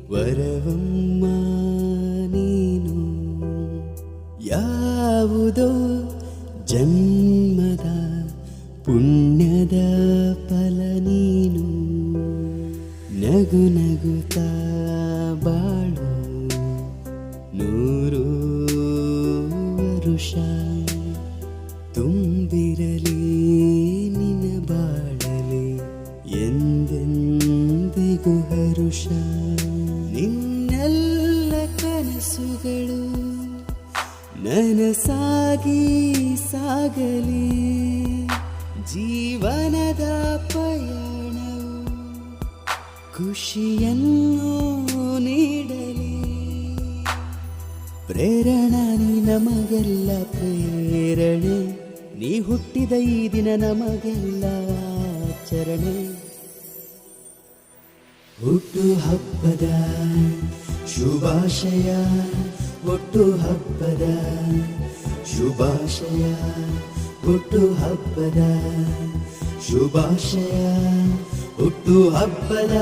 ವರವಮ್ಮ ನೀನು ಯಾವುದೋ ಜನ್ಮದ ಪುಣ್ಯದ ಫಲ ನೀನು ನಗು ನಗುತ್ತಾ ಬಾಳು ನೂರು ವರುಷ ತುಂಬಿರಲಿ ನಿನ ಬಾಳಲಿ ಎಂದೆಂದಿಗೂ ಹರುಷ ನಿನ್ನೆಲ್ಲ ಕನಸುಗಳು ನನಸಾಗಿ ಸಾಗಲಿ ಜೀವನದ ಪಯಣವು ಖುಷಿಯನ್ನು ನೀಡಲಿ ಪ್ರೇರಣಾ ನೀ ನಮಗೆಲ್ಲ ಪ್ರೇರಣೆ ನೀ ಹುಟ್ಟಿದ ಈ ದಿನ ನಮಗೆಲ್ಲ ಆಚರಣೆ ಹುಟ್ಟು ಹಬ್ಬದ ಶುಭಾಶಯ ಹುಟ್ಟು ಹಬ್ಬದ ಶುಭಾಶಯ ಹುಟ್ಟು ಹಬ್ಬದ ಶುಭಾಶಯ ಹುಟ್ಟು ಹಬ್ಬದ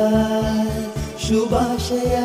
ಶುಭಾಶಯ